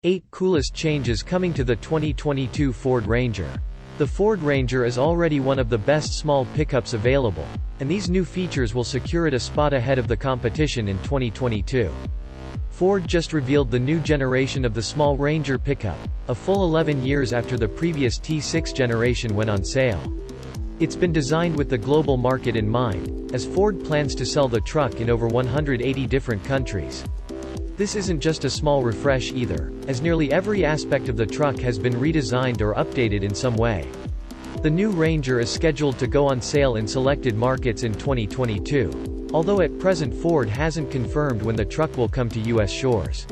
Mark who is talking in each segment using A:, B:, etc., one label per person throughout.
A: 8 Coolest changes coming to the 2022 Ford Ranger. The Ford Ranger is already one of the best small pickups available, and these new features will secure it a spot ahead of the competition in 2022. Ford just revealed the new generation of the small Ranger pickup, a full 11 years after the previous T6 generation went on sale. It's been designed with the global market in mind, as Ford plans to sell the truck in over 180 different countries. This isn't just a small refresh either, as nearly every aspect of the truck has been redesigned or updated in some way. The new Ranger is scheduled to go on sale in selected markets in 2022, although at present Ford hasn't confirmed when the truck will come to U.S. shores.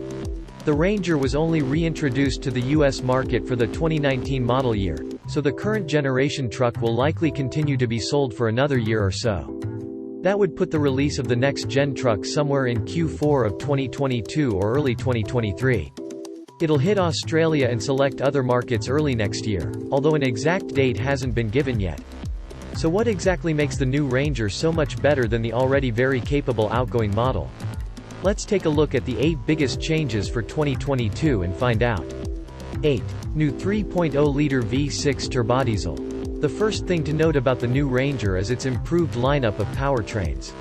A: The Ranger was only reintroduced to the U.S. market for the 2019 model year, so the current generation truck will likely continue to be sold for another year or so. That would put the release of the next-gen truck somewhere in Q4 of 2022 or early 2023. It'll hit Australia and select other markets early next year, although an exact date hasn't been given yet. So what exactly makes the new Ranger so much better than the already very capable outgoing model? Let's take a look at the 8 biggest changes for 2022 and find out. 8. New 3.0-liter V6 turbodiesel. The first thing to note about the new Ranger is its improved lineup of powertrains.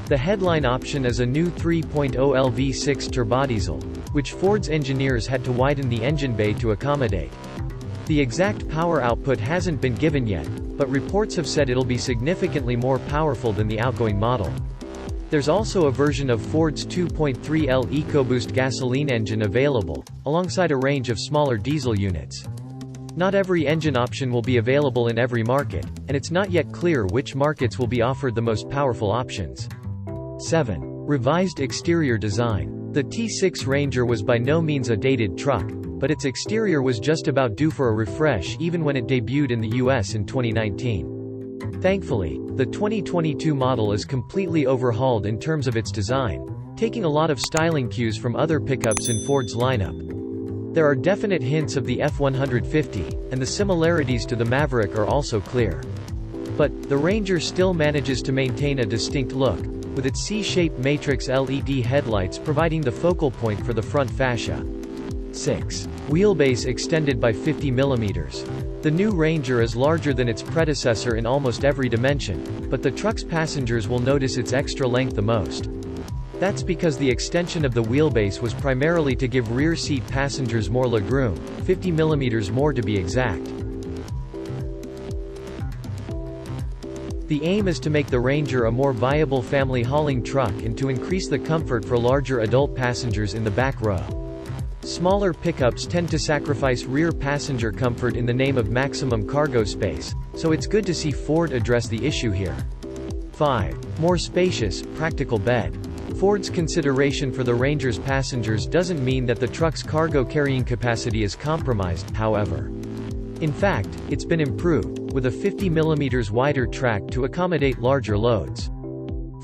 A: The headline option is a new 3.0L V6 turbodiesel, which Ford's engineers had to widen the engine bay to accommodate. The exact power output hasn't been given yet, but reports have said it'll be significantly more powerful than the outgoing model. There's also a version of Ford's 2.3L EcoBoost gasoline engine available, alongside a range of smaller diesel units. Not every engine option will be available in every market, and it's not yet clear which markets will be offered the most powerful options. 7. Revised exterior design. The T6 Ranger was by no means a dated truck, but its exterior was just about due for a refresh even when it debuted in the US in 2019. Thankfully, the 2022 model is completely overhauled in terms of its design, taking a lot of styling cues from other pickups in Ford's lineup. There are definite hints of the F-150, and the similarities to the Maverick are also clear. But, the Ranger still manages to maintain a distinct look, with its C-shaped matrix LED headlights providing the focal point for the front fascia. 6. Wheelbase extended by 50 mm. The new Ranger is larger than its predecessor in almost every dimension, but the truck's passengers will notice its extra length the most. That's because the extension of the wheelbase was primarily to give rear seat passengers more legroom, 50 mm more to be exact. The aim is to make the Ranger a more viable family hauling truck and to increase the comfort for larger adult passengers in the back row. Smaller pickups tend to sacrifice rear passenger comfort in the name of maximum cargo space, so it's good to see Ford address the issue here. 5. More spacious, practical bed. Ford's consideration for the Ranger's passengers doesn't mean that the truck's cargo carrying capacity is compromised, however. In fact, it's been improved, with a 50 mm wider track to accommodate larger loads.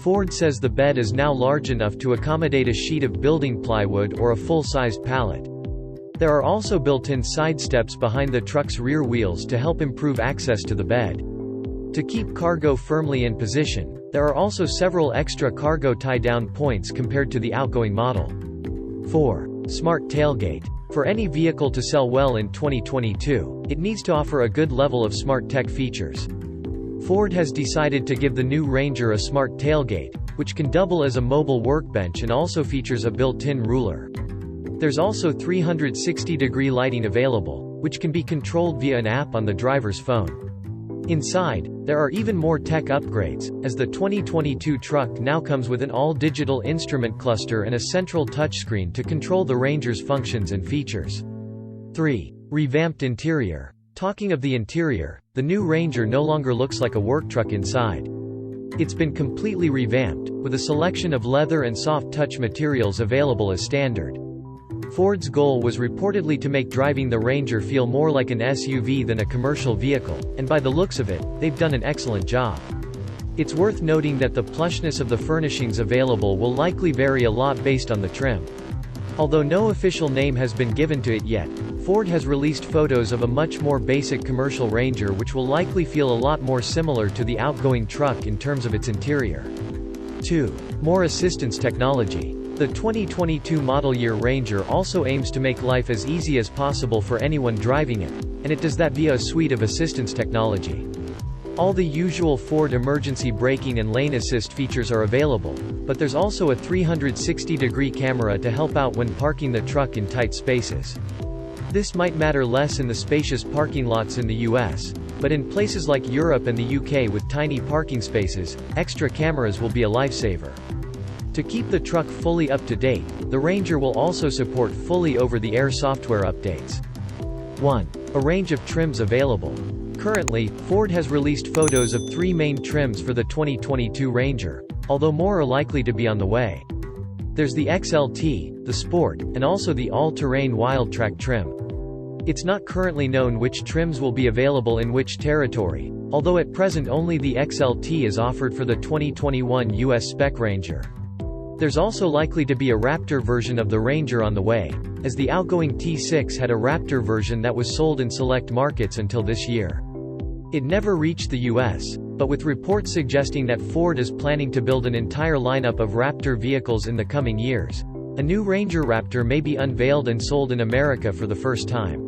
A: Ford says the bed is now large enough to accommodate a sheet of building plywood or a full-sized pallet. There are also built-in side steps behind the truck's rear wheels to help improve access to the bed. To keep cargo firmly in position, there are also several extra cargo tie-down points compared to the outgoing model. 4. Smart tailgate. For any vehicle to sell well in 2022, it needs to offer a good level of smart tech features. Ford has decided to give the new Ranger a smart tailgate, which can double as a mobile workbench and also features a built-in ruler. There's also 360-degree lighting available, which can be controlled via an app on the driver's phone. Inside, there are even more tech upgrades, as the 2022 truck now comes with an all-digital instrument cluster and a central touchscreen to control the Ranger's functions and features. 3. Revamped interior. Talking of the interior, the new Ranger no longer looks like a work truck inside. It's been completely revamped, with a selection of leather and soft touch materials available as standard. Ford's goal was reportedly to make driving the Ranger feel more like an SUV than a commercial vehicle, and by the looks of it, they've done an excellent job. It's worth noting that the plushness of the furnishings available will likely vary a lot based on the trim. Although no official name has been given to it yet, Ford has released photos of a much more basic commercial Ranger which will likely feel a lot more similar to the outgoing truck in terms of its interior. 2. More assistance technology. The 2022 model year Ranger also aims to make life as easy as possible for anyone driving it, and it does that via a suite of assistance technology. All the usual Ford emergency braking and lane assist features are available, but there's also a 360-degree camera to help out when parking the truck in tight spaces. This might matter less in the spacious parking lots in the US, but in places like Europe and the UK with tiny parking spaces, extra cameras will be a lifesaver. To keep the truck fully up to date, the Ranger will also support fully over-the-air software updates. 1. A range of trims available. Currently, Ford has released photos of 3 main trims for the 2022 Ranger, although more are likely to be on the way. There's the XLT, the Sport, and also the all-terrain Wildtrak trim. It's not currently known which trims will be available in which territory, although at present only the XLT is offered for the 2021 US Spec Ranger. There's also likely to be a Raptor version of the Ranger on the way, as the outgoing T6 had a Raptor version that was sold in select markets until this year. It never reached the US, but with reports suggesting that Ford is planning to build an entire lineup of Raptor vehicles in the coming years, a new Ranger Raptor may be unveiled and sold in America for the first time.